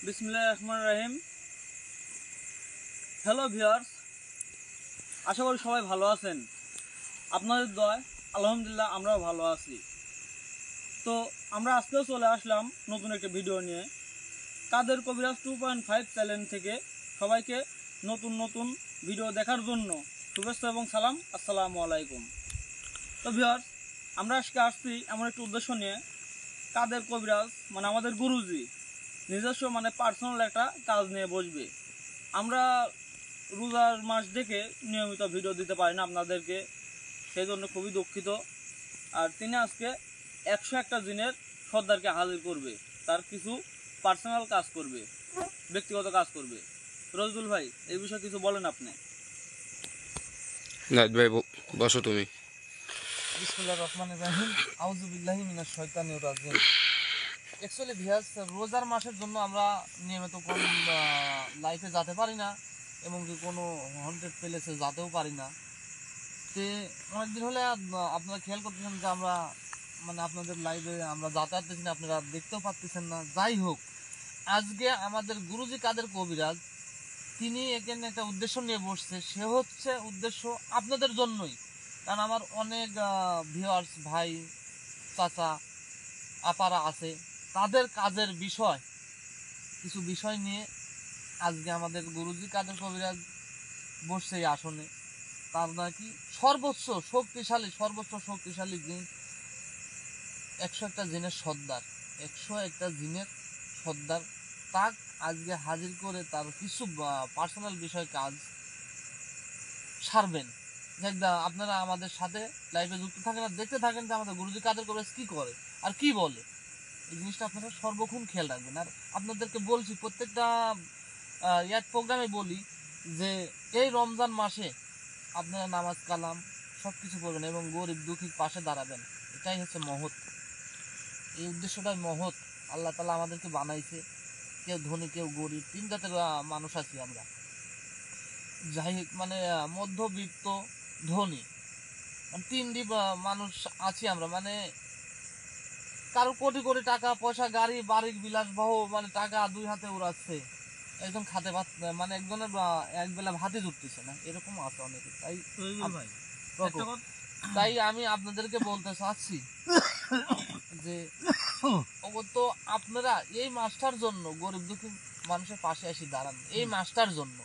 বিসমিল্লাহির রহমানির রহিম। Hello viewers, আশা করি সবাই ভালো আছেন। আপনাদের দয়ায় আলহামদুলিল্লাহ আমরাও ভালো আছি। তো আমরা আজকেও চলে আসলাম নতুন একটা ভিডিও নিয়ে। কাদের কবিরাজ 2.5 চ্যানেল থেকে সবাইকে নতুন নতুন ভিডিও দেখার জন্য শুভেচ্ছা এবং সালাম, আসসালামু আলাইকুম। তো ভিউয়ার্স, আমরা আজকে আসছি এমন একটা উদ্দেশ্য নিয়ে। কাদের কবিরাজ মানে আমাদের গুরুজি নিজস্ব পার্সোনাল একটা কাজ নিয়ে বসবে। আমরা রোজার মাস দেখে নিয়মিত ভিডিও দিতে পারি না আপনাদেরকে, সেই জন্য খুবই দুঃখিত। আর তিনি আজকে 101টা জিনের সর্দারকে হাজির করবে, তার কিছু পার্সোনাল কাজ করবে, ব্যক্তিগত কাজ করবে। রজুল ভাই, এই বিষয়ে কিছু বলেন আপনি। ভাই বসো তুমি। বিসমিল্লাহির রহমানির রহিম। আউযু বিল্লাহি মিনাশ শাইতানির রাজিম। অ্যাকচুয়ালি ভিউয়ার্স, রোজার মাসের জন্য আমরা নিয়মিত কোন লাইফে যেতে পারি না এবং কি কোনো হন্টেড প্লেসে যেতেও পারি না। তে অনেকদিন হলে আপনারা খেয়াল করতেছেন যে আমরা আপনাদের লাইভে আমরা যাতায়াত করতেছি না, আপনারা দেখতেও পাচ্ছেন না। যাই হোক, আজকে আমাদের গুরুজি কাদের কবিরাজ তিনি এখানে একটা উদ্দেশ্য নিয়ে বসছে। সে হচ্ছে উদ্দেশ্য আপনাদের জন্যই, কারণ আমার অনেক ভিউয়ার্স ভাই চাচা আপারা আছে, তাদের কাজের বিষয় কিছু বিষয় নিয়ে আজকে আমাদের গুরুজি কাদের কবিরাজ বসছে এই আসনে। তার নাকি সর্বোচ্চ শক্তিশালী জিন, 101টা জিনের সর্দার, 101টা জিনের সর্দার তাক আজকে হাজির করে তার কিছু পার্সোনাল বিষয় কাজ সারবেন। আপনারা আমাদের সাথে লাইভে যুক্ত থাকেন আর দেখতে থাকেন যে আমাদের গুরুজি কাদের কবিরাজ কি করে আর কি বলে। এই জিনিসটা আপনারা সর্বক্ষণ খেয়াল রাখবেন। আর আপনাদেরকে বলছি, প্রত্যেকটা প্রোগ্রামে বলি যে এই রমজান মাসে আপনারা নামাজ কালাম সব কিছু করবেন এবং গরিব দুঃখীর পাশে দাঁড়াবেন। এটাই হচ্ছে মহৎ, এই উদ্দেশ্যটাই মহৎ। আল্লাহ তাআলা আমাদেরকে বানাইছে, কেউ ধনী কেউ গরিব, তিন জাতের মানুষ আছি আমরা। যাই হোক, মধ্যবিত্ত ধনী তিনটি মানুষ আছি আমরা। কারো কোটি কোটি টাকা পয়সা, গাড়ি বাড়ির বিলাসবহ, টাকা দুই হাতে উড়াচ্ছে, একজন খাতে ভাত একজনের এক বেলা ভাতই জুটতেছে না, এরকম আছে অনেকে। তাই আমি আপনাদেরকে বলতে চাচ্ছি যে তো আপনারা এই মাসটার জন্য গরিব দুঃখী মানুষের পাশে এসে দাঁড়ান এই মাসটার জন্য,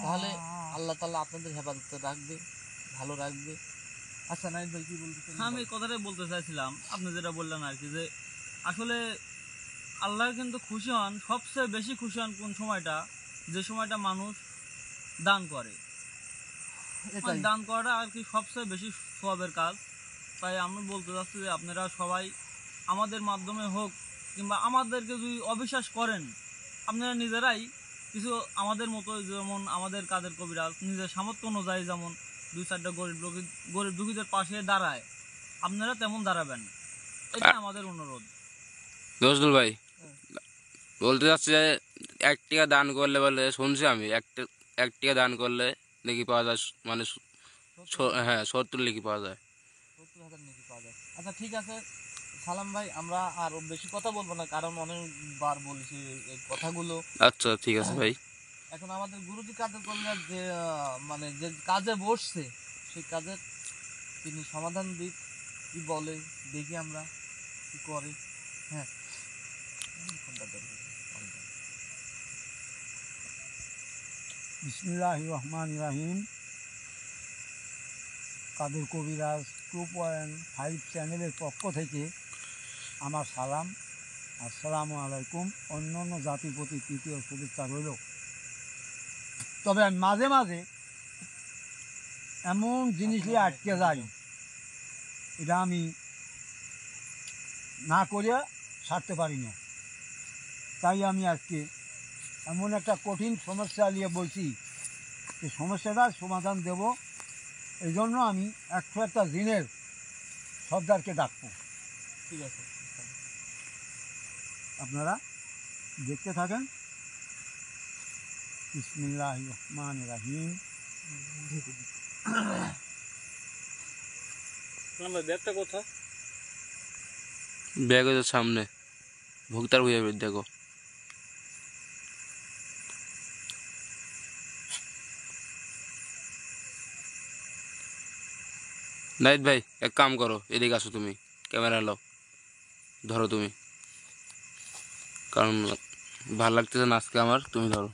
তাহলে আল্লাহ তাআলা আপনাদের হেফাজতে রাখবে, ভালো রাখবে। আচ্ছা নাইদ ভাই, কি বলতেছেন? আমি কথাটাই বলতে চাইছিলাম, আপনি যেটা বললেন আর কি, যে আসলে আল্লাহ কিন্তু খুশি হন, সবচেয়ে বেশি খুশি হন কোন সময়টা, যে সময়টা মানুষ দান করে। দান করাটা আর কি সবচেয়ে বেশি সওয়াবের কাজ। তাই আমি বলতে চাচ্ছি যে আপনারা সবাই আমাদের মাধ্যমে হোক কিংবা আমাদেরকে যদি অবিশ্বাস করেন, আপনারা নিজেরাই কিছু আমাদের মতো, যেমন আমাদের কাদের কবিরাজ নিজের সামর্থ্য অনুযায়ী যেমন 2-4টা গরিব দুঃখীদের পাশে দাঁড়ায়, আপনারা তেমন দাঁড়াবেন, এটা আমাদের অনুরোধ। নজরুল ভাই বলতে চাচ্ছি যে 1 টাকা দান করলে, বলে শুনছি আমি, 1 টাকা দান করলে নেকি পাওয়া যায়, হ্যাঁ 70 নেকি পাওয়া যায়, 70,000 নেকি পাওয়া যায়। আচ্ছা ঠিক আছে সালাম ভাই, আমরা আর বেশি কথা বলবো না, কারণ অনেকবার বলেছি এই কথাগুলো। আচ্ছা ঠিক আছে ভাই। এখন আমাদের গুরুজি কাদের কবিরাজ যে যে কাজে বসছে, সেই কাজের তিনি সমাধান দিক, কি বলে দেখি আমরা কি করে। হ্যাঁ, বিসমিল্লাহির রহমানির রহিম। কাদের কবিরাজ 2.5 চ্যানেলের পক্ষ থেকে আমার সালাম, আসসালামু আলাইকুম। অন্য অন্য জাতির প্রতি তৃতীয় শুভেচ্ছা রইল। তবে আমি মাঝে মাঝে এমন জিনিসে আটকে যাই, এটা আমি না করে ছাড়তে পারি না। তাই আমি আজকে এমন একটা কঠিন সমস্যা নিয়ে বলছি, এই সমস্যাটার সমাধান দেব। এই জন্য আমি 101টা জিনের সর্দারকে ডাকবো। ঠিক আছে, আপনারা দেখতে থাকেন। বিসমিল্লাহির রহমানির রহিম। ব্যাগটা কোথা? ব্যাগ হচ্ছে সামনে, ভুক্তার হয়ে দেখো। নাহিদ ভাই এক কাম করো, এদিকে আসো, তুমি ক্যামেরা লো, ধরো তুমি, কারণ ভালো লাগতেছে না আজকে আমার, তুমি ধরো,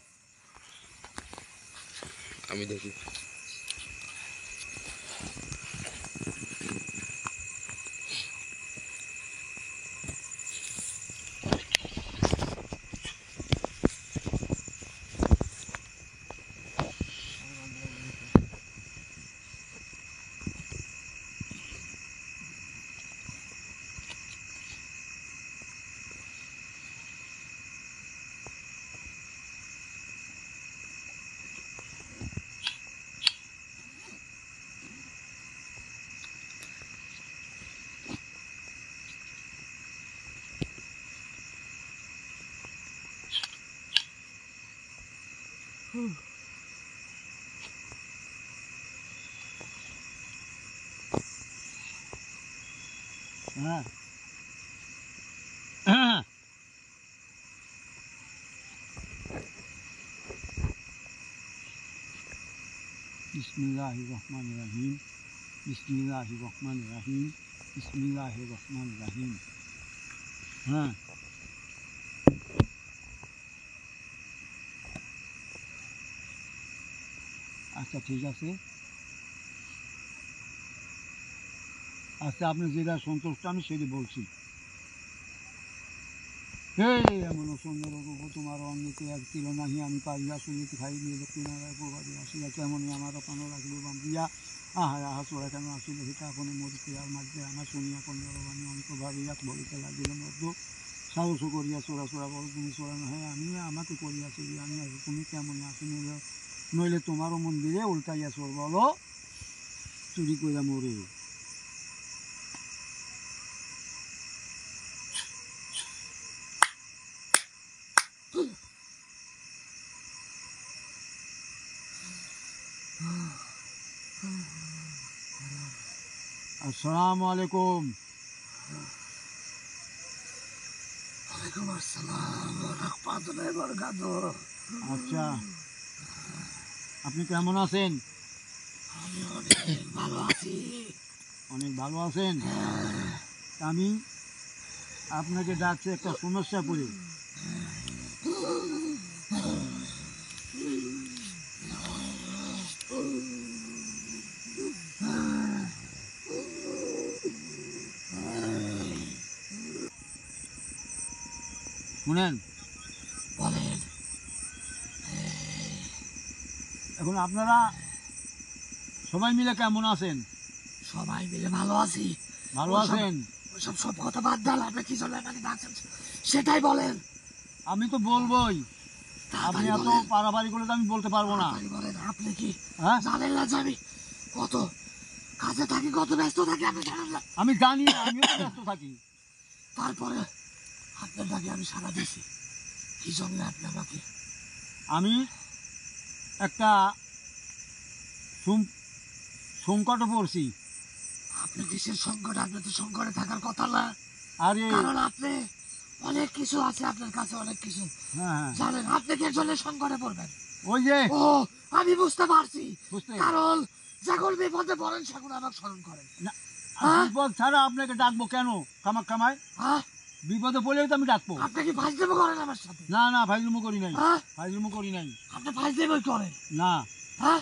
আমি দেখি। হ্যাঁ হ্যাঁ বিসমিল্লাহির রহমানির রহিম, বিসমিল্লাহির রহমানির রহিম, বিসমিল্লাহির রহমানির রহিম। হ্যাঁ আচ্ছা ঠিক আছে। আচ্ছা আপনি যেটা সন্তুষ্ট আমি সেটা বলছি। এমন সুন্দর রূপ তোমার অন্যকে এক ছিল নাহি, আমি পারিয়া শুনিতে খাই দিয়ে দক্ষিণায় প্রভাবে আসিয়া কেমনই আমার প্রাণ রাখিব বান্ধিয়া। আহা আহা চোরা কেন আসিল সেটা আপনি মরিতে আর মাঝে আমার শুনিয়া কন্যারবাণী অঙ্ক ভাবিয়া বলিতে লাগিল মধ্য সাহস করিয়া চোরা চোরা বলো তুমি চোরা নহে, আমি আমাকে করিয়া চলি আমি আছি, তুমি কেমনই আসি নইলে তোমারও মন্দিরে উল্টাইয়া চোর বলো চুরি করিয়া মরে। আসসালামু আলাইকুম। ওয়ালাইকুম আসসালাম ওয়া রাহমাতুল্লাহি ওয়া বারাকাতুহু। আচ্ছা আপনি কেমন আছেন? আমি অনেক ভালো আছি। অনেক ভালো আছেন? আমি আপনাকে ডাকছি একটা সমস্যা পড়ে। শুনেন, বলেন। এখন আপনারা সবাই মিলে কেমন আছেন? সবাই মিলে ভালো আছি। ভালো আছেন? ওসব সব কথা বাদ দাও, আপনি কি জন্য এখানে ডাকছেন সেটাই বলেন। আমি তো বলবোই, আপনি তাড়াতাড়ি এত বলেন, পারাপারি করলে তো আমি বলতে পারবো না। তাড়াতাড়ি বলেন। আপনি কি হ্যাঁ জানেন না যে আমি কত কাজে থাকি, কত ব্যস্ত থাকি? আপনি জানেন না? আমি জানি, আমিও তো ব্যস্ত থাকি। তারপরে আপনার ডাকে আমি সাড়া দিয়েছি, কি জন্য আপনি আমাকে? আমি একটা সংকটে পড়ছি। আপনি দেশের সংকট, আপনি তো সংকটে থাকার কথা না, আরে কারণ আপনি অনেক কিছু আছে আপনার কাছে, অনেক কিছু হ্যাঁ জানেন। আপনি কি জন্য সংকটে পড়বেন? ওই যে ও আমি বুঝতে পারছি, বুঝতে কারণ যখন বিপদে পড়েন সেগুলো আমাকে স্মরণ করেন। না, হ্যাঁ? বিপদ ছাড়া আপনাকে ডাকবো কেন? কামায় হ্যাঁ? বিপদে পড়লেই তো আমি ডাকবো। আপনি কি ফাজলামো করেন আমার সাথে? না না ফাইজলুমো করি নাই, হ্যাঁ? ফাইজলুমো করি নাই। আপনি ফাজলামোই করেন। না হ্যাঁ?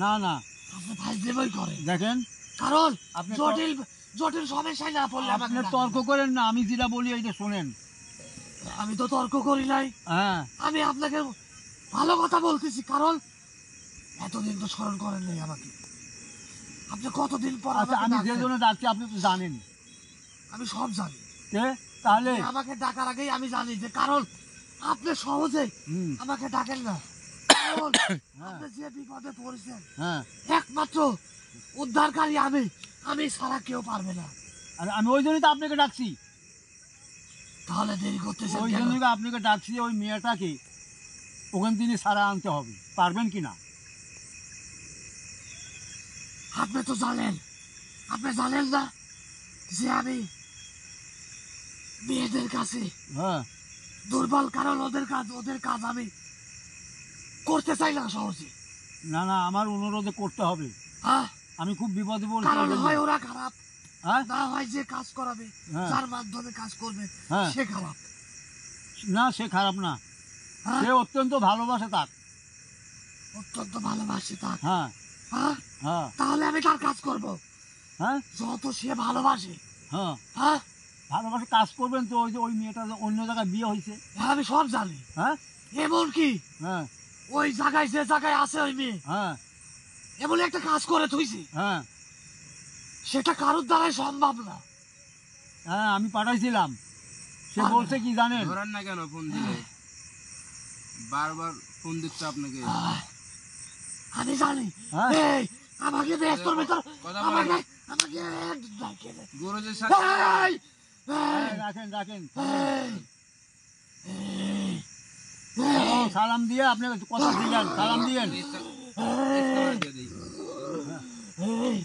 না না আপনি ফাজলামোই করেন, দেখেন কারণ আপনি জটিল জটিল সমস্যায় না পড়লে আমাকে আপনি ডাকবেন। তর্ক করেন না, আমি যেটা বলি এইটা শোনেন। আমি তো তর্ক করি নাই, হ্যাঁ আমি আপনাকে ভালো কথা বলতেছি, কারণ এতদিন তো স্মরণ করেন নাই আমাকে। আপনি কতদিন পর আচ্ছা আমাকে আমি যে ডাকলেন। জন্য ডাকছি আপনি তো জানেন। আমি সব জানি। কে তাহলে আপনি আমাকে ডাকার আগেই আমি জানি যে, কারণ আপনি সহজে হুম আমাকে ডাকেন না, কারণ হ্যাঁ আপনি যে বিপদে পড়েছেন হ্যাঁ একমাত্র উদ্ধারকারী আমি ছাড়া কেউ পারবে না। আর আমি ওই জন্যই তো আপনাকে ডাকছি, তাহলে দেরি করতেছেন ওই কেন? জন্যই তো আপনাকে ডাকছি। ওই মেয়েটাকে ওখান থেকে সারা আনতে হবে, পারবেন কি না? আপনি তো জানেন, আপনি জানেন না যে আমি মেয়েদের কাছে হ্যাঁ দুর্বল, কারণ ওদের কাজ আমি করতে চাই না সহজে। না না আমার অনুরোধে করতে হবে। হ্যাঁ? আমি খুব বিপদে পড়েছি কারণ এই জন্য। হয় ওরা খারাপ, হ্যাঁ না হয় যে কাজ করাবে, হ্যাঁ। যার মাধ্যমে কাজ করবে হ্যাঁ। সে খারাপ। না সে খারাপ না, হ্যাঁ? সে অত্যন্ত ভালোবাসে তার। অত্যন্ত ভালোবাসে তার। হ্যাঁ হ্যাঁ? হ্যাঁ তাহলে আমি তার কাজ করব হ্যাঁ যত সে ভালোবাসে। হ্যাঁ হ্যাঁ, ভালোবাসে কাজ করবেন তো। ওই যে ওই মেয়েটা যে অন্য জায়গায় বিয়ে হয়েছে। আমি সব জানি। হ্যাঁ এমনকি হ্যাঁ ওই জায়গায় যে জায়গায় আছে ওই মেয়ে হ্যাঁ এমন একটা কাজ করে থুইছে, হ্যাঁ সেটা কারোর দ্বারাই সম্ভব না। হ্যাঁ আমি পাঠাইছিলাম। সে বলছে কি জানেন, ধরেন না কেন ফোন দিলে, বারবার ফোন দিচ্ছে আপনাকে। আমি জানি। হ্যাঁ এই আমাকে দেখ তোর ভেতর, কথা আমাকে বলেন। আমাকে একদম ডাকিয়ে দে। গুরুজির সাথে এই, এই, রাখেন রাখেন। এই, এই, ও, সালাম দিয়ে আপনি কথা দিলেন, সালাম দিলেন। ইস্তেমা দিয়ে দিই। এই,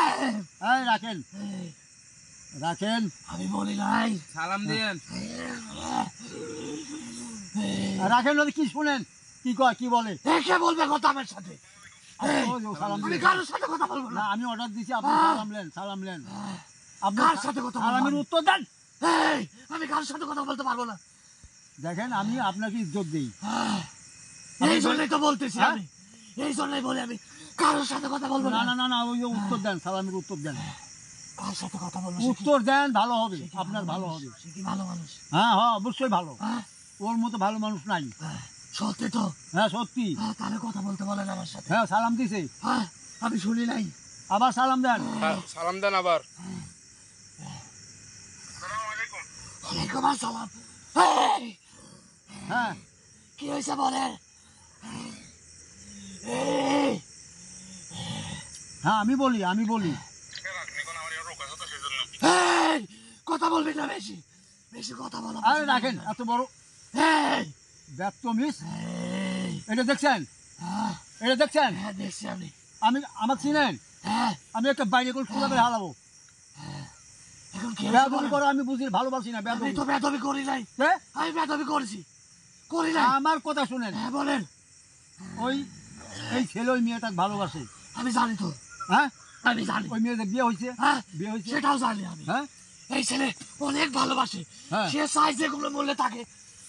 এই, এই রাখেন এই, রাখেন আমি বলি নাই। সালাম দিয়েন। রাখেন। ওদের কি শুনেন, কি কয় কি বলে। কে বলবে কথা আমার সাথে? এই, ও, সালাম আমি দিলেন। কারোর সাথে কথা বলবো না না। আমি অর্ডার দিছি, আপনি সালাম নেন, সালাম নেন। আপনি কার সাথে কথা বলবো সালামের আমি? উত্তর দেন। এই, আমি কারোর সাথে কথা বলতে পারবো না। দেখেন আমি আপনাকে ইজ্জত দিই। এই জন্যই তো বলতেছি হ্যাঁ? আমি, এই জন্যই বলি আমি কারোর সাথে কথা বলবো না না। না না না, ওই যে উত্তর দেন, সালামের উত্তর দেন। কার সাথে কথা বলবো? উত্তর দেন, ভালো হবে, আপনার ভালো হবে। সে কি ভালো মানুষ? হ্যাঁ হ্যাঁ অবশ্যই ভালো। হ্যাঁ? ওর মতো ভালো মানুষ নাই। হ্যাঁ, সত্যি তো। হ্যাঁ সত্যি। হ্যাঁ, তাহলে কথা বলতে বলেন আমার সাথে। হ্যাঁ সালাম দিছে, হ্যাঁ, আমি শুনি নাই। আবার সালাম দেন। সালাম দেন আবার। ওয়ালাইকুম আসসালাম। এই, হ্যাঁ কি হয়েছে বলেন? এই, হ্যাঁ আমি বলি, আমি বলি। এই, কথা বলবি না বেশি, বেশি কথা বলা আরে পছন্দ রাখেন, না। এত বড় এই, ব্যর্থ মিস। এই, এটা দেখছেন, হ্যাঁ, এটা দেখছেন। হ্যাঁ, দেখছি আমি। আমি আমাকে চিনেন, হ্যাঁ, আমি একটা বাইরে করে সোজা করে হারাবো। এখন কি হয়েছে বেয়াদবি বলেন? করো আমি বুঝি, ভালোবাসি না আমি বেয়াদবি। তো বেদবি করি নাই। হ্যাঁ? আমি বেদবি করেছি, করি নাই। আমার কথা শুনেন, হ্যাঁ, বলেন। ওই এই ছেলে ওই মেয়েটাকে ভালোবাসে। আমি জানি তো, হ্যাঁ আমি জানি। ওই মেয়েদের বিয়ে হয়েছে, হ্যাঁ, বিয়ে হয়েছে। সেটাও জানি আমি। হ্যাঁ এই ছেলে অনেক ভালোবাসে, হ্যাঁ। সে চায় যে কোনো মূল্যে তাকে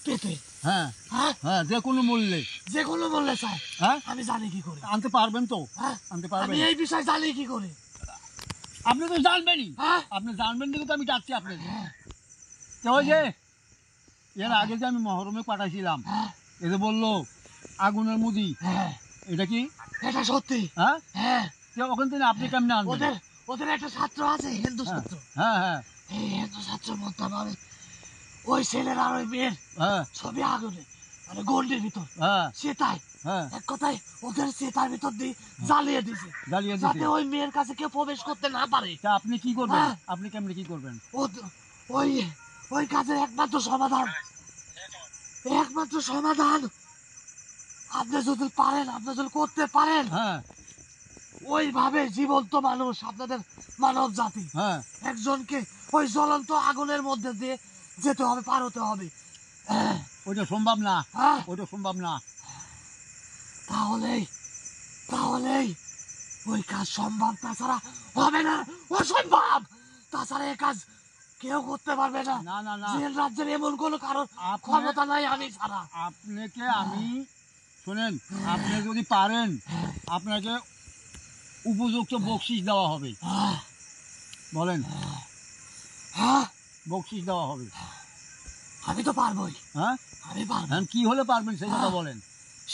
পেতে। হ্যাঁ হ্যাঁ, হ্যাঁ যে কোনো মূল্যে। যে কোনো মূল্যে চায়। হ্যাঁ আমি জানি কি করে। আনতে পারবেন তো, হ্যাঁ, আনতে আমি পারবেন। এই বিষয় জানি কি করে। আপনি তো জানবেনই, হ্যাঁ, আপনি জানবেন দেখে তো আমি ডাকছি আপনাকে। তো ওই যে এর আগে যে আমি মহরমে পাঠাইছিলাম, হ্যাঁ, এ যে বললো আগুনের মুদি, হ্যাঁ, এটা কি? এটা সত্যি। হ্যাঁ হ্যাঁ, তো ওখান থেকে আপনি কেমনে আনবেন? ওদের ওদের একটা ছাত্র আছে, হিন্দু হ্যাঁ ছাত্র। হ্যাঁ হ্যাঁ এই হিন্দু ছাত্র মধ্যে মানে ওই ছেলের আর ওই মেয়ের হ্যাঁ ছবি আগুনে, মানে গন্ডির ভিতর হ্যাঁ সেটাই, হ্যাঁ এক কথায় ওদের সেটার ভিতর দিয়ে জ্বালিয়ে দিছে, জ্বালিয়ে যাতে দিতে। ওই মেয়ের কাছে কেউ প্রবেশ করতে না পারে। তা আপনি কি করবেন? হ্যাঁ। আপনি কেমনে কি করবেন? ওই ওই কাজের একমাত্র সমাধান, একমাত্র সমাধান আপনি যদি পারেন, আপনি যদি করতে পারেন, হ্যাঁ ওইভাবে জীবন্ত মানুষ, আপনাদের মানব জাতি হ্যাঁ একজনকে ওই জ্বলন্ত আগুনের মধ্যে দিয়ে যেতে হবে, পার হতে হবে। হ্যাঁ, ওইটা সম্ভব না, হ্যাঁ, ওইটা সম্ভব না। তাহলেই তাহলেই ওই কাজ সম্ভব, তাছাড়া হবে না, অসম্ভব। তাছাড়া এই কাজ কেউ করতে পারবে না। না না না জেল রাজ্যের এমন কোনো কারণ আপনি- ক্ষমতা নাই আমি ছাড়া। আপনাকে আমি শোনেন, আপনি যদি পারেন আপনাকে উপযুক্ত বকশিস দেওয়া হবে। হ্যাঁ, বলেন, হ্যাঁ, বকশিস দেওয়া হবে। আমি তো পারবোই, হ্যাঁ আমি পারবো। এখন কি হলে পারবেন সেই কথা বলেন।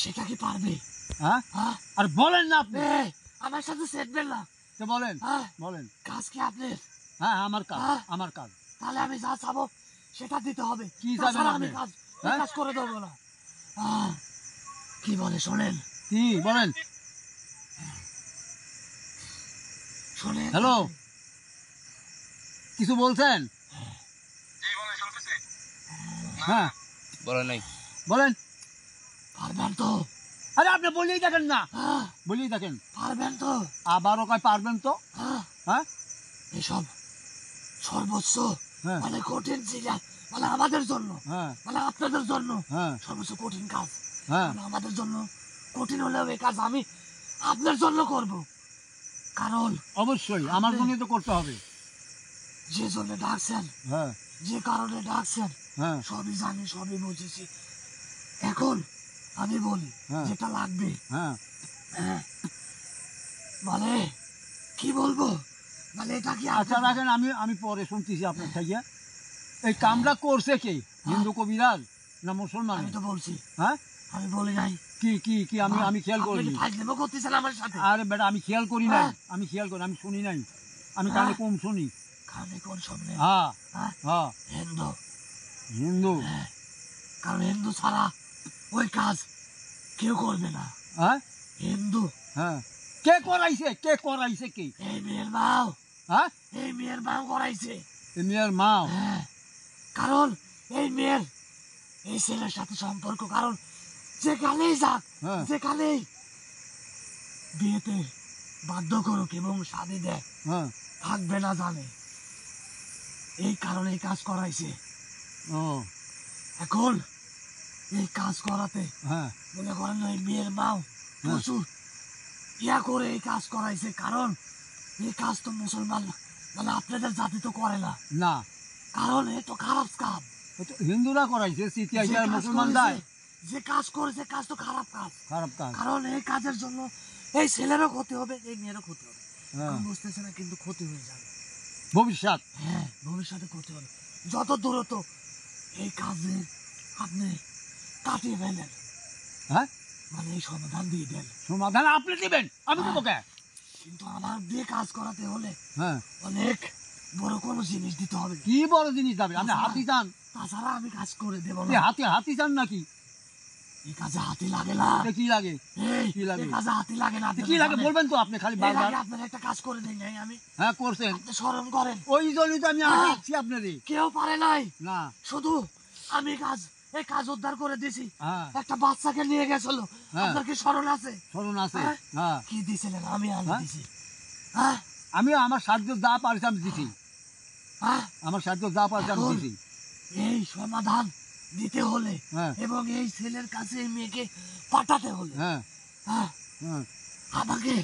সেটা কি পারবে? হ্যাঁ হ্যাঁ, আর বলেন না আপনি, এই, আমার সাথে সেটবেন না। তো বলেন, হ্যাঁ, বলেন। কাজ কি আপনার? হ্যাঁ আমার কাজ, হ্যাঁ। আমার কাজ। তাহলে আমি যা চাবো সেটা দিতে হবে, কি চাবেন তাছাড়া আমি আপনি? কাজ হ্যাঁ? কাজ করে দেবো না। কি বলে শোনেন, কি বলেন? শোনেন। হ্যালো, কিছু বলছেন? হ্যাঁ বলে নাই। বলেন। পারবেন তো? আরে আপনি বলেই দেখেন না, হ্যাঁ, বলেই দেখেন। পারবেন তো? আবারও কয় পারবেন তো? হ্যাঁ, হ্যাঁ এসব সর্বোচ্চ হ্যাঁ মানে কঠিন জিনিস, মানে আমাদের জন্য, হ্যাঁ মানে আপনাদের জন্য হ্যাঁ সর্বোচ্চ কঠিন কাজ। হ্যাঁ মানে আমাদের জন্য কঠিন হলেও এই কাজ আমি আপনার জন্য করব। কারণ অবশ্যই আমার জন্য তো করতে হবে। যে জন্য ডাকছেন, হ্যাঁ যে কারণে ডাকছেন, হ্যাঁ সবই জানি, সবই বুঝেছি। এখন আমি বলি হ্যাঁ। যেটা লাগবে। হ্যাঁ হ্যাঁ, মানে কি বলবো, মানে এটা কি আচ্ছা রাখেন, আমি পরে শুনতেছি আপনার থেকে। এই কামটা করছে কে, হিন্দু কবিরাজ না মুসলমান? আমি তো বলছি, হ্যাঁ আমি বলি নাই। কি কি কি আমি খেয়াল আপনি করিনি। কি ফাজলামো করতেছেন আমার সাথে? আরে বেটা আমি খেয়াল করি নাই, হ্যাঁ। আমি খেয়াল করি, আমি শুনি নাই, আমি কানে কম শুনি। কানে কোন শুনলেন? হ্যাঁ হ্যাঁ, হ্যাঁ হিন্দু। হিন্দু। হ্যাঁ, কারণ হিন্দু ছাড়া ওই কাজ কেউ করবে না। হ্যাঁ হিন্দু। হ্যাঁ কে করাইছে, কে করাইছে কে? এই মেয়ের মাও, হ্যাঁ এই মেয়ের মাও করাইছে। এই মেয়ের মা। হ্যাঁ, কারণ এই মেয়ের এই ছেলের সাথে সম্পর্ক, কারণ যেখানেই যাক, হ্যাঁ যেখানেই বিয়েতে বাধ্য করুক এবং শাদি দেয়, হ্যাঁ থাকবে না জানে, এই কারণে এই কাজ করাইছে। ও এখন এই কাজ করাতে হ্যাঁ মনে করেন ওই মেয়ের মাও প্রচুর ইয়া করে এই কাজ করাইছে। কারণ এই কাজ তো মুসলমান মানে আপনাদের জাতি তো করে না, না কারণ এ তো খারাপ কাজ। ও তো হিন্দুরা করাইছে, যে সিটিআই কাজ মুসলমান করেছে, দেয় যে কাজ করেছে কাজ তো খারাপ কাজ। খারাপ কাজ। কারণ এই কাজের জন্য এই ছেলেরও ক্ষতি হবে, এই মেয়েরও ক্ষতি হবে। হ্যাঁ আমি বুঝতেছি না, কিন্তু ক্ষতি হয়ে যাবে। ভবিষ্যৎ। হ্যাঁ, ভবিষ্যতে ক্ষতি হবে। যত দূরত্ব এই কাজে আপনি কাটিয়ে ফেলেন, হ্যাঁ মানে এই সমাধান দিয়ে দেন। সমাধান আপনি দিবেন, আমি দেবো কে? কিন্তু আমার দিয়ে কাজ করাতে হলে হ্যাঁ অনেক বড় কোনো জিনিস দিতে হবে। কি বড় জিনিস যাবে? আপনি হাতি চান? তাছাড়া আমি কাজ করে দেবো আপনি না। হাতি চান নাকি? এই কাজে হাতি লাগে না। এটা কি লাগে? এই কি লাগে? এই কাজে হাতি লাগে না। এটা কি লাগে বলবেন তো আপনি খালি এর বারবার। আগে আপনার একটা কাজ করে দেই নাই আমি? হ্যাঁ করছেন, আপনি স্মরণ করেন। ওই জন্যই তো আমি হ্যাঁ। আসছি আপনাদের। কেউ পারে নাই, না শুধু আমি এই কাজ উদ্ধার করে দিছি। হ্যাঁ একটা বাচ্চাকে নিয়ে গেছিল, হ্যাঁ। আপনার কি স্মরণ আছে? স্মরণ আছে। হ্যাঁ। হ্যাঁ কি দিছিলেন? আমি আনি হ্যাঁ। দিছি। হ্যাঁ আমি আমার সাহায্য যা পারছি আমি দিছি, হ্যাঁ। আমার সাহায্য যা পারছি আমি এখন দিছি। এই সমাধান দিতে হলে হ্যাঁ এবং এই ছেলের কাছে এই মেয়েকে পাঠাতে হলে হ্যাঁ হ্যাঁ, হ্যাঁ আমাকে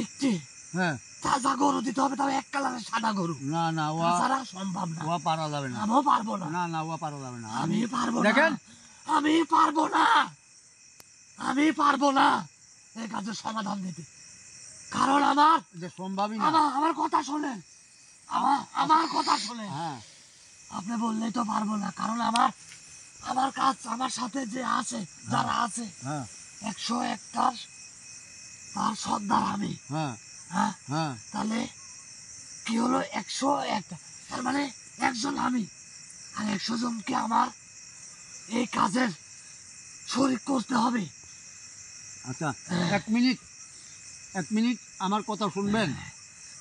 একটি হ্যাঁ তাজা গরু দিতে হবে, তবে এক কালারের সাদা গরু। না না তাছাড়া সম্ভব না। ও পারা যাবে না। আমিও পারবো না। না না ও পারা যাবে না। আমি পারবো না। দেখেন আমি পারবো না, আমি পারবো না এই কাজের সমাধান দিতে। কারণ আমার যে সম্ভবই না। আমার কথা শোনেন, আমার কথা শোনেন। হ্যাঁ আপনি বললেই তো পারবো না, কারণ আমার কাজ, আমার সাথে যে আছে, যারা আছে হ্যাঁ 101টার তার সর্দার আমি। হ্যাঁ হ্যাঁ, হ্যাঁ তাহলে কি হলো? 101টা, তার মানে একজন আমি, আর 100 জনকে আমার এই কাজের শরীক করতে হবে। আচ্ছা এক মিনিট আমার কথা শুনবেন।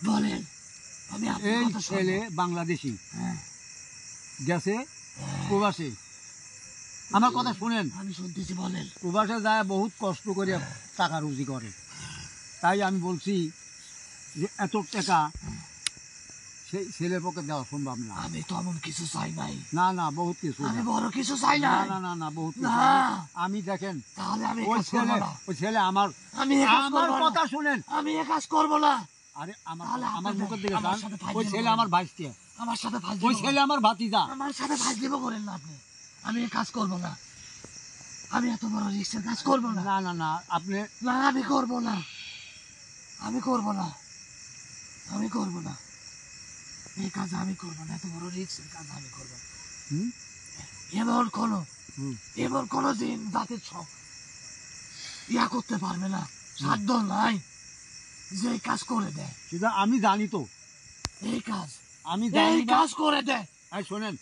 বলেন, আমি আপনার এই কথা শুনবো। ছেলে বাংলাদেশি হ্যাঁ, গেছে প্রবাসে, আমার কথা শুনেন। আমি শুনতেছি, বলেন। প্রবাসে যায় বহুত কষ্ট করে টাকা রুজি করে, তাই আমি বলছি যে এত টাকা সেই ছেলের পক্ষে দেওয়া সম্ভব না। আমি তো এমন কিছু চাই নাই, না না বহুত কিছু আমি না। বড় কিছু চাই না নাই। না না না বহুত কিছু। না। আমি দেখেন তাহলে আমি এ ওই কাজ করবো ছেলে না। আমার আমি এ কাজ আমার করবো না। কথা শুনেন। আমি এ কাজ করবো না। আরে আমার তাহলে আমার আপনাদের- মুখের দিকে আমার যান। সাথে ফাইট ওই দিব ছেলে না। আমার ভাইস্তে, আমার সাথে ফাইট ওই দিব ছেলে না। আমার ভাতিজা। আমার সাথে ফাইট দিব করেন না আপনি। আমি এ কাজ করবো না। আমি এত বড় রিক্সের কাজ করবো না। না না না আপনি না, আমি করবো না। আমি করবো না। আমি করবো না এই কাজ, আমি করবো না। এত বড় রিক্সের কাজ আমি করবো না। হুম? এমন কোনো দিন জাতির ইয়া করতে পারবে না, সাধ্য নাই যে এই কাজ করে দেয়। সেটা আমি জানি তো, এই কাজ, আমি জানি এই না। কাজ করে দেয়। এই শোনেন,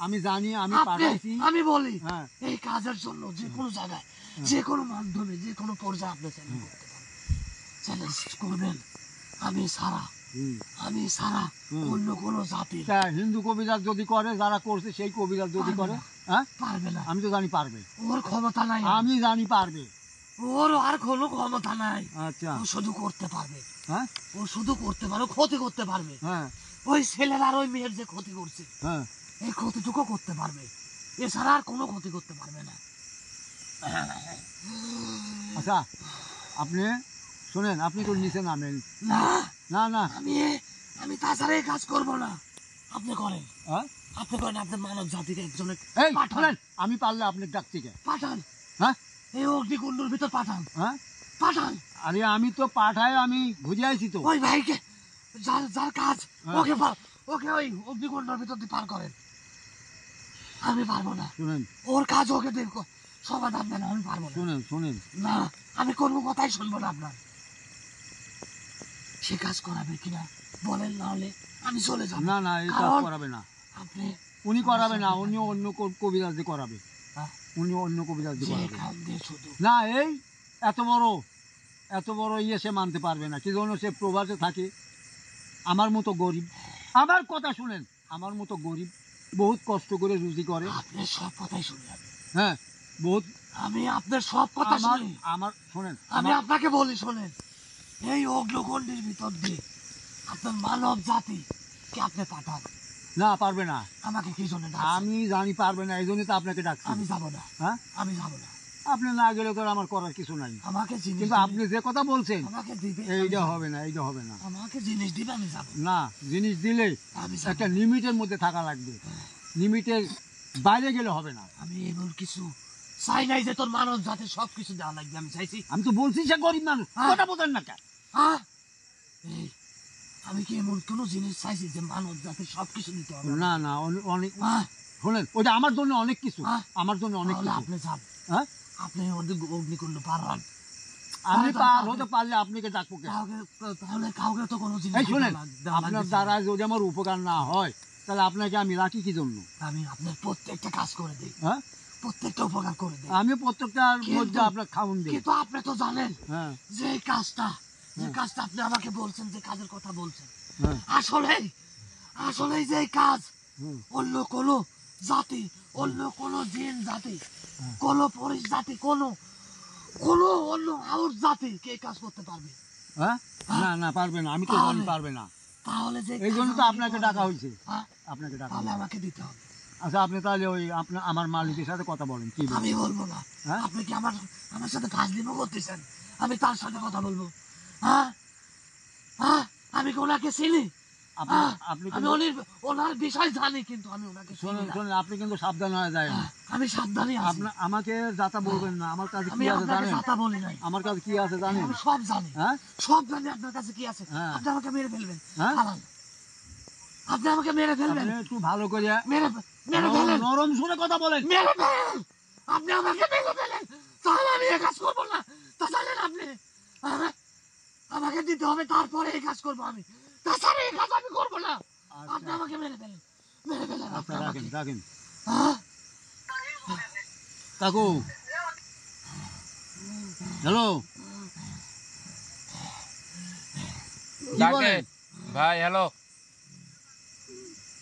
আমি জানি, আমি আপনি, পাঠাইছি। আমি বলি, হ্যাঁ এই কাজের জন্য যে কোনো জায়গায়, যে কোনো মাধ্যমে, যে কোনো পর্যায়ে আপনি চ্যালেঞ্জ করতে পারেন, চ্যালেঞ্জ করবেন। আমি সারা, হুম। আমি সারা হুম। অন্য কোনো জাতির তা হিন্দু কবিরাজ যদি করে, যারা করছে সেই কবিরাজ যদি পারবে করে, না। হ্যাঁ পারবে না। আমি তো জানি পারবে। ওর ক্ষমতা নাই, আমি জানি পারবে। ওর আর কোনো ক্ষমতা নাই। আচ্ছা ও শুধু করতে পারবে, হ্যাঁ ও শুধু করতে পারবে, ক্ষতি করতে পারবে। হ্যাঁ ওই ছেলের আর ওই মেয়ের যে ক্ষতি করছে, হ্যাঁ এই ক্ষতিটুকু করতে পারবে, এছাড়া আর কোনো ক্ষতি করতে পারবে না। আচ্ছা আপনি শোনেন, আপনি তো নিচে নামেন। না না না, আমি তাছাড়া এই কাজ করবো না। আপনি করেন, হ্যাঁ? আপনি করেন, আপনার মানব জাতিকে একজনের এই পাঠান, শোনেন, আমি পারলে আপনি ডাকছি কে? পাঠান, হ্যাঁ এই অগ্নিকুণ্ডের ভিতর পাঠান, হ্যাঁ, পাঠান আরে আমি তো পাঠায় আমি বুঝে আইছি তো। ওই ভাইকে, যার যার কাজ, হ্যাঁ। ওকে ওই অগ্নিকুণ্ডের ভিতর দিয়ে পার করেন। আমি পারবো না, শোনেন ওর কাজ ওকে দেখো, সমাধান দেন, আমি পারবো না। শোনেন শোনেন, না, আমি কোনো কথাই শুনবো না আপনার। সে কাজ করাবে কিনা বলেন, না হলে আমি চলে যাবো। না না, এই কাজ কারণ করাবে না, আপনি উনি করাবে না, উনি অন্য কবিরাজ দিয়ে করাবে, হ্যাঁ, উনি অন্য কবিরাজ দিয়ে যে করাবে। কাম দিয়ে শুধু না, এই এত বড় ইয়ে সে মানতে পারবে না, কি জন্য সে প্রবাসে থাকে। আমার মতো গরিব, আমার কথা শুনেন, আমার মতো গরিব বহুত কষ্ট করে রুজি করে। আপনার সব কথাই শুনি আমি। হ্যাঁ, বহুত। আমি আপনার সব কথা আমার শুনি। আমার শোনেন, আমি আপনাকে বলি, শোনেন, এই অগ্নিকুণ্ডের ভিতর দিয়ে আপনার মানব জাতি কে আপনি পাঠান। না পারবে না, আমাকে কি জন্য ডাকছেন? আমি জানি পারবে না, এই জন্যই তো আপনাকে ডাকছি। আমি যাব না, হ্যাঁ, আমি যাব না। আপনি না গেলে তো আর আমার করার কিছু নাই। আমাকে জিনিস কিন্তু দিবে, আপনি যে কথা বলছেন আমাকে দিবে, এইটা হবে না, এইটা হবে না। আমাকে জিনিস দিবে, আমি যাব না, জিনিস দিলে আমি যাব একটা লিমিটের মধ্যে থাকা লাগবে, লিমিটের বাইরে গেলে হবে না। আমি এমন কিছু চাই নাই যে তোর মানব জাতির সব কিছু দেওয়া লাগবে। আমি চাইছি, আমি তো বলছি সে গরিব মানুষ, হ্যাঁ। কথা বোঝেন না কেন? হ্যাঁ, এই, আমি কি এমন কোনো জিনিস চাইছি যে মানব জাতির সব কিছু দিতে হবে? না না, অনেক হ্যাঁ, শোনেন, ওটা আমার জন্য অনেক কিছু, হ্যাঁ। আমার জন্য অনেক তাহলে কিছু। আপনি যান, হ্যাঁ, আপনি অগ্নিকুণ্ড পার হন। আমি তাহলে পার আপনি- হতে পারলে আপনাকে ডাকবো কেন? তাহলে কাউকে তো কোনো জিনিস এই শোনেন, দেওয়া আপনার লাগবে না। দ্বারা যদি আমার উপকার না হয় তাহলে আপনাকে আমি রাখি কি জন্য? আমি আপনার প্রত্যেকটা কাজ করে দিই, হ্যাঁ, প্রত্যেকটা উপকার করে দিই। আমি প্রত্যেকটার কিন্তু- মধ্যে আপনার খাউন দিই। কিন্তু আপনি তো জানেন হ্যাঁ যে এই কাজটা, যে হ্যাঁ। কাজটা আপনি আমাকে বলছেন, যে কাজের কথা বলছেন, হ্যাঁ আসলে যে এই কাজ হুম, অন্য কোনো জাতি, অন্য কোনো জিন জাতি, হ্যাঁ। কোনো পরিশ জাতি, কোনো কোনো অন্য আউট জাতি কে এই কাজ করতে পারবে? হ্যাঁ, না না পারবে না, আমি তো জানি তাহলে- পারবে না, তাহলে যে এই কাজ জন্য তো আমাকে আপনাকে করা ডাকা হবে, হয়েছে, হ্যাঁ, আপনাকে ডাকা তাহলে হয়েছে। আমাকে দিতে হবে। আচ্ছা, আপনি তাহলে ওই আপনার আমার মালিকের সাথে কথা বলেন, কি বলেন? আমি বলবো না। হ্যাঁ? আপনি কি আমার আমার সাথে কাজ দিব করতেছেন? আমি তার সাথে কথা বলবো? হ্যাঁ, হ্যাঁ, আমি কি ওনাকে চিনি? আপনি হ্যাঁ, আপনি আমি কিন্তু ওনার বিষয় জানি, কিন্তু আমি ওনাকে চিনি শোনেন না। শোনেন, আপনি কিন্তু সাবধান হয়ে যায়। হ্যাঁ, আমি সাবধানে আছি। আপনার আমাকে যাতা বলবেন না, আমার কাছে আমি কি আছে আপনাকে জানেন? কথা বলি নাই, আমার কাছে কি আছে জানেন? আমি সব জানি, হ্যাঁ সব জানি আপনার কাছে কি আছে। হ্যাঁ। আপনি আমাকে মেরে ফেলবেন, হ্যাঁ? হালাল। আপনি আমাকে মেরে ফেলবেন, আপনি একটু ভালো করে মেরে মেরে ফেলেন, নরম শুনে কথা বলেন। মেরে ফেলেন। আপনি আমাকে মেরে ফেলেন, তাহলে আমি এই কাজ করবো না। তা জানেন আপনি, হ্যাঁ? আমাকে দিতে হবে, তারপরে এই কাজ করবো আমি, তাছাড়া এই কাজ আমি করবো না। আচ্ছা। আপনি আমাকে মেরে ফেলেন, মেরে ফেলেন আপনি আচ্ছা, আমাকে। রাখেন রাখেন। হ্যাঁ? কাকু, হ্যালো, কি ডাকে বলেন? ভাই, হ্যালো,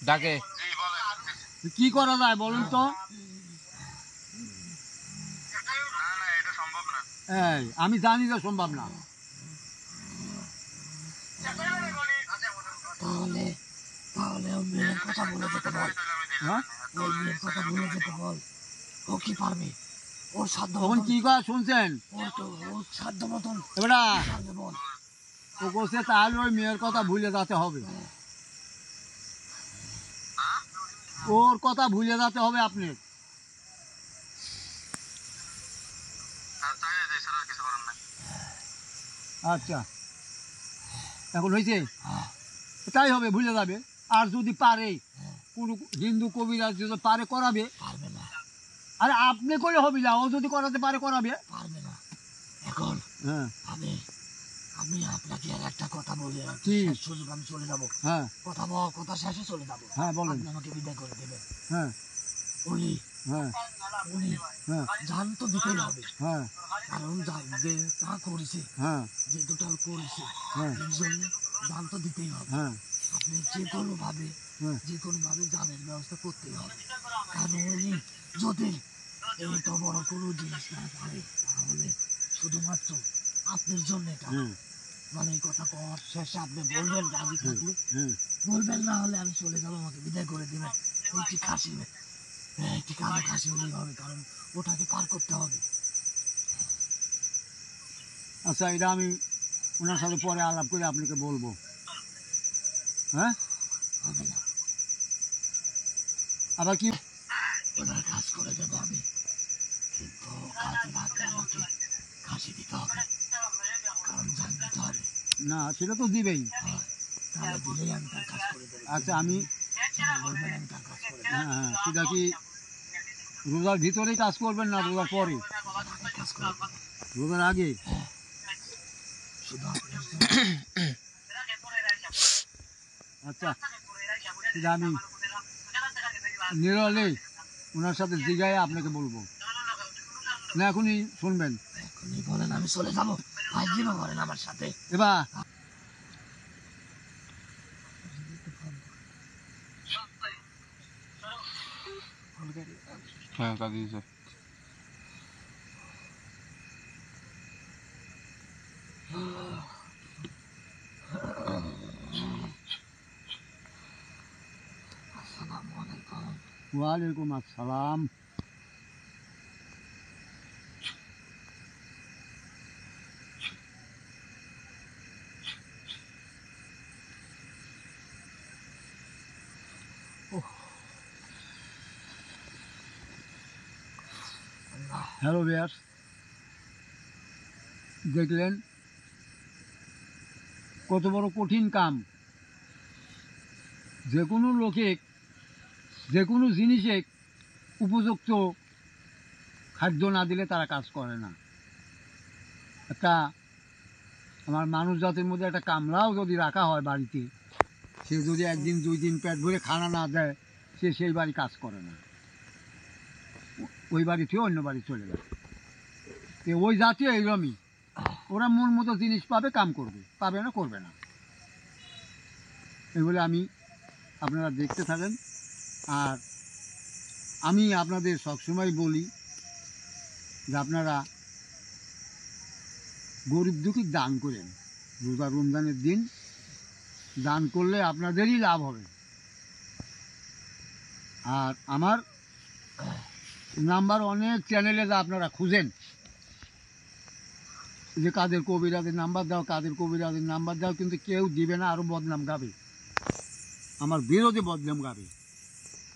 ডাকে। কি করা যায় বলুন তো? এই, আমি জানি যে সম্ভব না। তাহলে তাহলে ও মেয়ের কথা বলে যেতে বল, হ্যাঁ, ওই মেয়ের কথা বলে যেতে বল। ও কি পারবে? ওর সাধ্য তখন মতন, কি করা শুনছেন? ওর সাধ্য মতন এবারা পারবে বল। ও বলছে তাহলে ওই মেয়ের কথা ভুলে যেতে হবে, ওর কথা ভুলে যেতে হবে আপনি। আচ্ছা, এখন হয়েছে, তাই হবে, ভুলে যাবে। আর যদি পারে কোনো হিন্দু কবিরাজ যদি পারে করাবে, পারবে না, আরে আপনি করে হবে না, ও যদি করাতে পারে করাবে। পারবে না। এখন হ্যাঁ আমি আমি আপনাকে আর একটা কথা বলি, কি? শেষ সুযোগ, আমি চলে যাবো। হ্যাঁ কথা শেষে চলে যাবো। হ্যাঁ বলেন। আপনি আমাকে বিদায় করে দেবেন। হ্যাঁ উনি হ্যাঁ উনি হ্যাঁ জান তো দিতেই হবে, হ্যাঁ কারণ যে তা করেছে, হ্যাঁ যে দুটো করেছে, হ্যাঁ এর জন্য জান তো দিতেই হবে। হ্যাঁ আপনি যে কোনোভাবে হ্যাঁ জানের ব্যবস্থা করতেই হবে, কারণ উনি যদি এত বড় কোনো জিনিস না পারে, তাহলে শুধুমাত্র আপনার জন্য এটা, হ্যাঁ মানে এই কথা কওয়ার শেষে আপনি বলবেন রাজি থাকলে হ্যাঁ বলবেন, না হলে আমি চলে যাবো, আমাকে বিদায় করে দেবেন। একটি খাসি, একটি কালো খাসি হলেই হবে, কারণ ওটাকে পার করতে হবে। আচ্ছা, এটা আমি ওনার সাথে পরে আলাপ করে আপনাকে বলবো। হ্যাঁ, আবার কি ওনার কাজ করে দেবো আমি, কিন্তু কাজ না করে আমাকে ফাঁসি দিতে হবে, কারণ জান দিতে হবে। না, সেটা তো দিবেই। তাহলে দিলেই আমি তার কাজ করে দেবো। আচ্ছা, আমি বলবেন আমি তার কাজ করে দেবো। হ্যাঁ হ্যাঁ, সেটা কি রোজার ভিতরেই কাজ করবেন না রোজার পরে? আমি কাজ করে দেবো, রোজার আগে? শুধু আপনার জন্য। আচ্ছা, সেটা আমি নিরলে ওনার সাথে জিগায় আপনাকে বলবো। না এখনই শুনবেন? এখনই বলেন, আমি চলে যাবো। ভাইজিও বলেন আমার সাথে। এবার হ্যাঁ কাজী স্যার। আসসালামু আলাইকুম। ওয়ালাইকুম আসসালাম। হ্যালো ভিউয়ার্স, দেখলেন কত বড় কঠিন কাম। যে কোনো লোকে যে কোনো জিনিসে উপযুক্ত খাদ্য না দিলে তারা কাজ করে না। একটা আমার মানুষ জাতির মধ্যে একটা কামলাও যদি রাখা হয় বাড়িতে, সে যদি একদিন দুই দিন পেট ভরে খানা না দেয়, সে সেই বাড়ি কাজ করে না, ওই বাড়ি থেকে অন্য বাড়ি চলে যায়। তো ওই জাতীয় এইরকমই, ওরা মন মতো জিনিস পাবে, কাম করবে, পাবে না করবে না। এই বলে আমি আপনারা দেখতে থাকেন। আর আমি আপনাদের সবসময় বলি যে আপনারা গরিব দুঃখী দান করেন। রোজা রমজানের দিন দান করলে আপনাদেরই লাভ হবে। আর আমার নাম্বার অনেক চ্যানেলে যা আপনারা খুঁজেন যে কাদের কবিরাজের নাম্বার দাও, কাদের কবিরাজের নাম্বার দাও, কিন্তু কেউ দিবে না, আরও বদনাম গাবে, আমার বিরোধী বদনাম গাবে,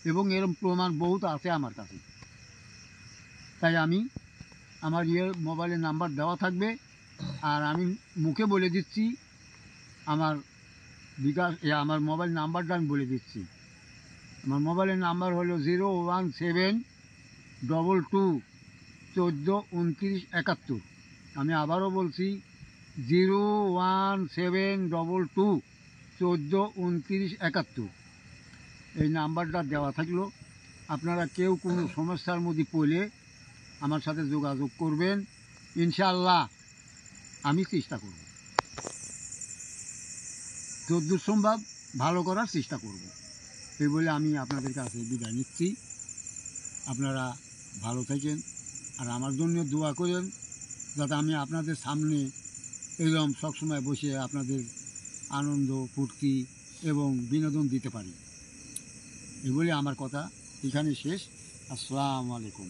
এবং এরকম প্রমাণ বহুত আছে আমার কাছে। তাই আমি আমার মোবাইলের নাম্বার দেওয়া থাকবে, আর আমি মুখে বলে দিচ্ছি আমার বিকাশ আমার মোবাইল নাম্বারটা আমি বলে দিচ্ছি। আমার মোবাইলের নাম্বার হলো 01722142971। আমি আবারও বলছি 01722142971। এই নাম্বারটা দেওয়া থাকলো। আপনারা কেউ কোনো সমস্যার মধ্যে পড়লে আমার সাথে যোগাযোগ করবেন, ইনশাআল্লাহ আমি চেষ্টা করব, যতদূর সম্ভব ভালো করার চেষ্টা করব। এই বলে আমি আপনাদের কাছে বিদায় নিচ্ছি। আপনারা ভালো থাকেন, আর আমার জন্য দোয়া করেন যাতে আমি আপনাদের সামনে এরকম সবসময় বসে আপনাদের আনন্দ ফুর্তি এবং বিনোদন দিতে পারি। এই বলে আমার কথা এখানে শেষ। আসসালামু আলাইকুম।